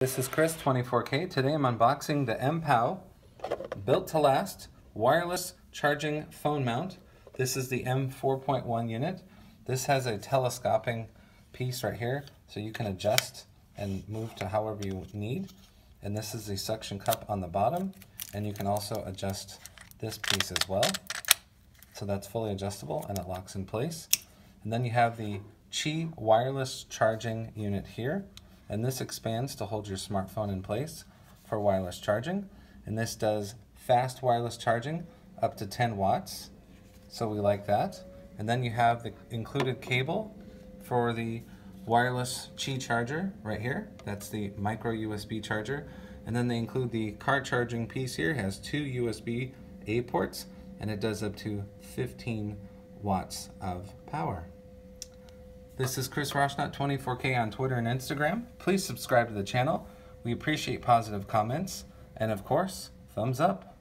This is Chris, 24K. Today I'm unboxing the MPow Built to Last wireless charging phone mount. This is the M4.1 unit. This has a telescoping piece right here, so you can adjust and move to however you need. And this is the suction cup on the bottom, and you can also adjust this piece as well. So that's fully adjustable and it locks in place. And then you have the Qi wireless charging unit here. And this expands to hold your smartphone in place for wireless charging. And this does fast wireless charging up to 10 watts. So we like that. And then you have the included cable for the wireless Qi charger right here. That's the micro USB charger. And then they include the car charging piece here. It has two USB-A ports and it does up to 15 watts of power. This is Chris Roshnot, 24K on Twitter and Instagram. Please subscribe to the channel. We appreciate positive comments. And of course, thumbs up.